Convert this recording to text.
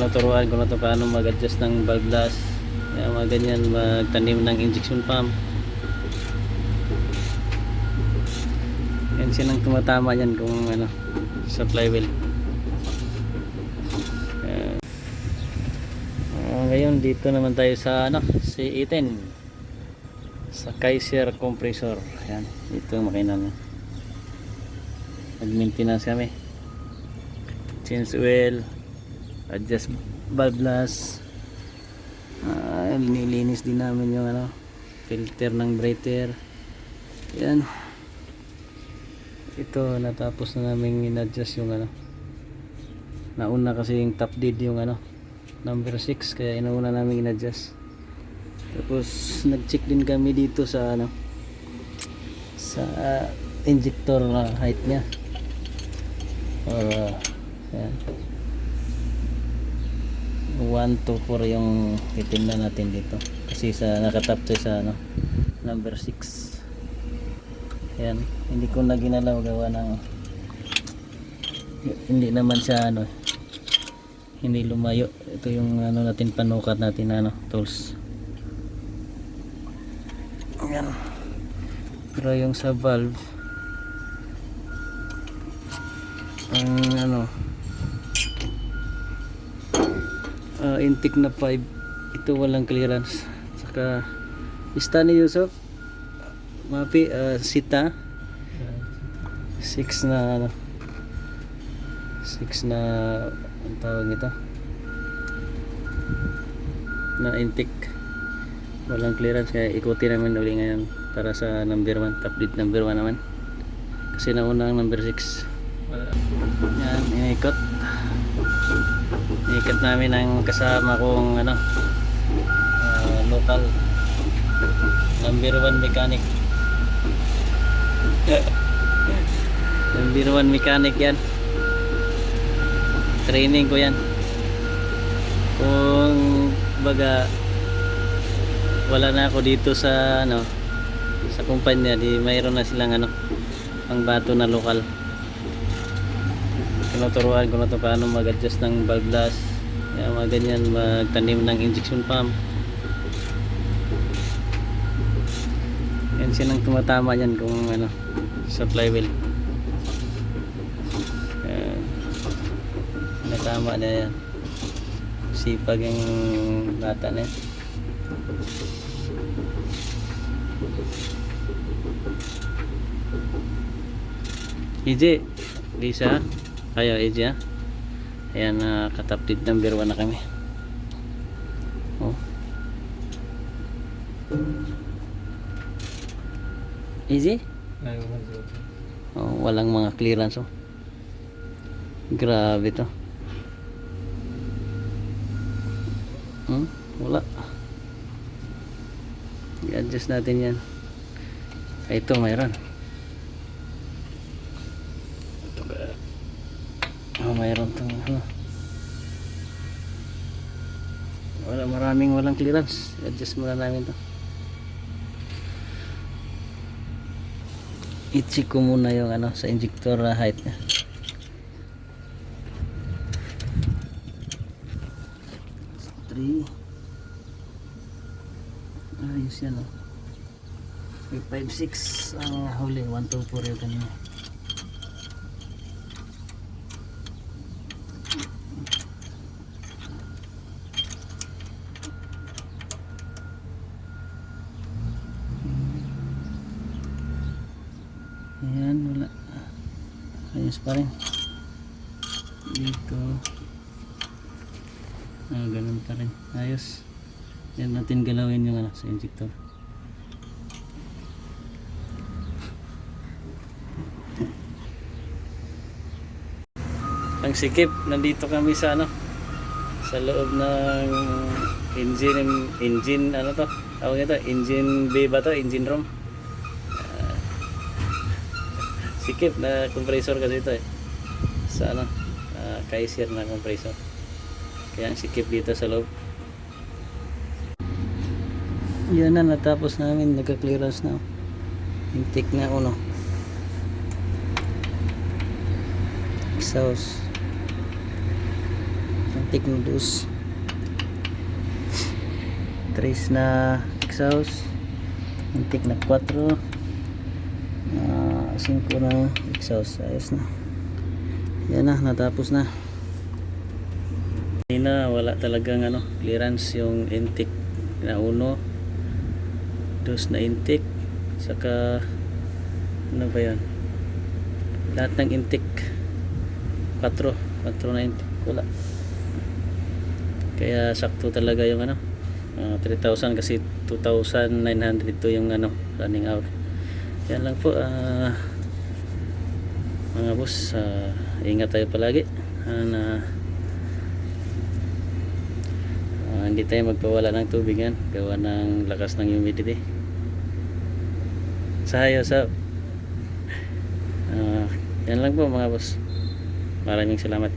tinuturuan ko na to paano mag-adjust ng valve glass, mga ganyan, magtanim ng injection pump. Yan sinang tumatama yan kung ano, sa flywheel. Ngayon dito naman tayo sa ano, C18 sa Kaiser compressor. Yan, ito yung makina niya. Nag-maintenance kami, change oil, adjust valve glass, nilinis din namin yung ano, filter ng breather. Yan, ito natapos na namin in-adjust yung ano, nauna kasi yung top dead yung ano number 6, kaya inauna namin in-adjust. Tapos nag-check din kami dito sa ano, sa injector height nya, or yan, 1 to 4 yung titingnan natin dito kasi sa nakatap tayo sa ano, number 6. Yan, hindi ko na ginalaw, gawa ng hindi naman siya ano, hindi lumayo. Ito yung ano natin, panukat natin na ano, tools. Yan, pero yung sa valve ang ano, intake na 5, ito walang clearance. Saka Istani Yusuf mapi, sita 6 na ano, 6 na ang tawag nito na intake, walang clearance, kaya ikuti namin uli ngayon para sa number 1, top lead number 1 naman kasi nauna ang number 6. Yan, inikot namin ang kasama kong ano, local number 1 mechanic. Number 1 mechanic yan, training ko yan. Kung baga wala na ako dito sa ano, sa kumpanya, di mayroon na silang ano, pang bato na lokal. Tinuturuan ko na to paano mag-adjust ng valve glass, mga ganyan, magtanim ng injection pump. Yan sinang tumatama yan kung ano, sa flywheel. Natama na yan, sipag yung bata na yan. EJ, Lisa, kayo EJ ha. Ayan, kataptid number 1 na kami. Oh. EJ? Oh, walang mga clearance oh. Grabe to. Wala. I-adjust natin yan. Ito mayroon. Mayroon tong ano, wala, maraming walang clearance. I-adjust muna namin to. I-check ko muna yung ano, sa injector height nya. Ayos yan oh. 5.6 ang huli, 1.24 yung kanina. Ayan, wala. Ayos pa rin dito. Ganun pa rin, ayos. Yan natin galawin yung ano, sa injector. Ang sikip, nandito kami sa ano, sa loob ng engine ano to, tawag nito, engine bay ba to, engine room. Sikip na compressor kasi ito eh, sa ano, Kaiser na compressor, kaya ang sikip dito sa loob. Yan na, natapos namin, nagka-clearance na intake na uno, exhaust. Technodos. 3 na exhaust, intake na 4, 5 na exhaust. Ayos na. Yan na, natapos na. Kanina wala talagang clearance yung intake na 1, 2 na intake, saka ano ba yan, lahat ng intake 4 na intake, wala. Kaya sakto talaga yung 3,000 kasi 2,900 ito yung running hour. Yan lang po mga boss, ingat tayo palagi na hindi tayo magpawala ng tubig yan, gawa ng lakas ng humidity. Sayo yan lang po mga boss, maraming salamat.